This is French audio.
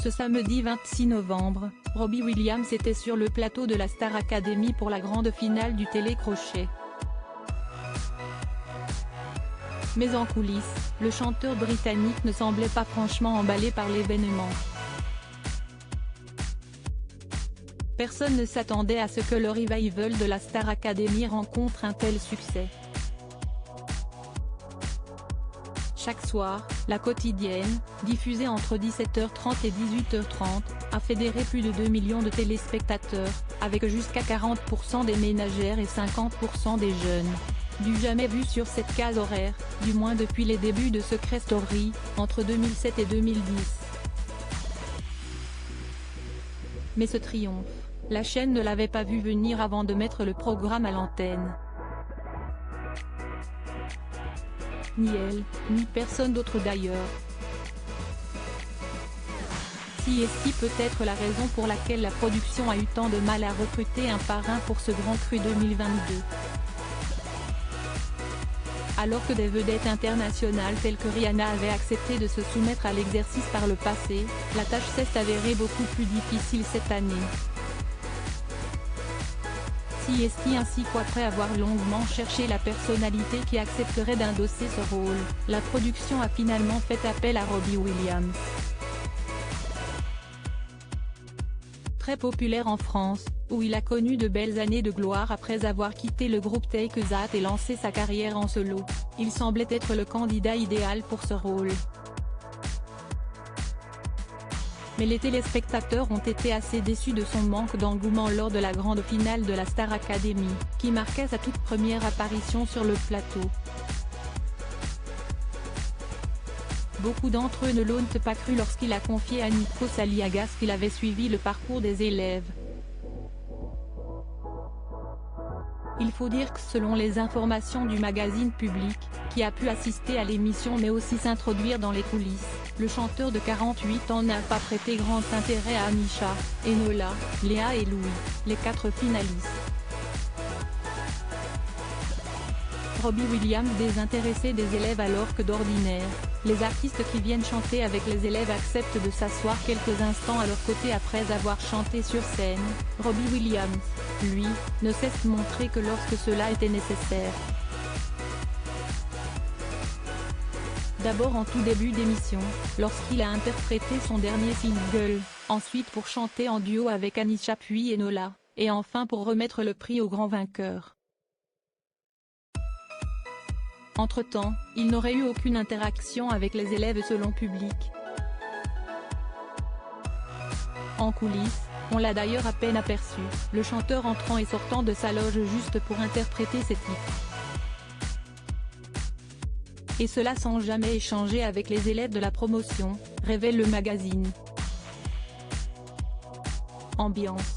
Ce samedi 26 novembre, Robbie Williams était sur le plateau de la Star Academy pour la grande finale du télécrochet. Mais en coulisses, le chanteur britannique ne semblait pas franchement emballé par l'événement. Personne ne s'attendait à ce que le revival de la Star Academy rencontre un tel succès. Chaque soir, la quotidienne, diffusée entre 17h30 et 18h30, a fédéré plus de 2 millions de téléspectateurs, avec jusqu'à 40% des ménagères et 50% des jeunes. Du jamais vu sur cette case horaire, du moins depuis les débuts de Secret Story, entre 2007 et 2010. Mais ce triomphe, la chaîne ne l'avait pas vu venir avant de mettre le programme à l'antenne. Ni elle, ni personne d'autre d'ailleurs. Si peut être la raison pour laquelle la production a eu tant de mal à recruter un parrain pour ce Grand Cru 2022. Alors que des vedettes internationales telles que Rihanna avaient accepté de se soumettre à l'exercice par le passé, la tâche s'est avérée beaucoup plus difficile cette année. Ainsi qu'après avoir longuement cherché la personnalité qui accepterait d'endosser ce rôle, la production a finalement fait appel à Robbie Williams. Très populaire en France, où il a connu de belles années de gloire après avoir quitté le groupe Take That et lancé sa carrière en solo, il semblait être le candidat idéal pour ce rôle. Mais les téléspectateurs ont été assez déçus de son manque d'engouement lors de la grande finale de la Star Academy, qui marquait sa toute première apparition sur le plateau. Beaucoup d'entre eux ne l'ont pas cru lorsqu'il a confié à Nikos Aliagas qu'il avait suivi le parcours des élèves. Il faut dire que selon les informations du magazine Public, qui a pu assister à l'émission mais aussi s'introduire dans les coulisses, le chanteur de 48 ans n'a pas prêté grand intérêt à Anisha, Enola, Léa et Louis, les 4 finalistes. Robbie Williams désintéressé des élèves alors que d'ordinaire, les artistes qui viennent chanter avec les élèves acceptent de s'asseoir quelques instants à leur côté après avoir chanté sur scène. Robbie Williams, lui, ne cesse de montrer que lorsque cela était nécessaire. D'abord en tout début d'émission, lorsqu'il a interprété son dernier single, ensuite pour chanter en duo avec Anisha puis Enola, et enfin pour remettre le prix au grand vainqueur. Entre-temps, il n'aurait eu aucune interaction avec les élèves selon Public. En coulisses, on l'a d'ailleurs à peine aperçu, le chanteur entrant et sortant de sa loge juste pour interpréter ses titres. Et cela sans jamais échanger avec les élèves de la promotion, révèle le magazine. Ambiance.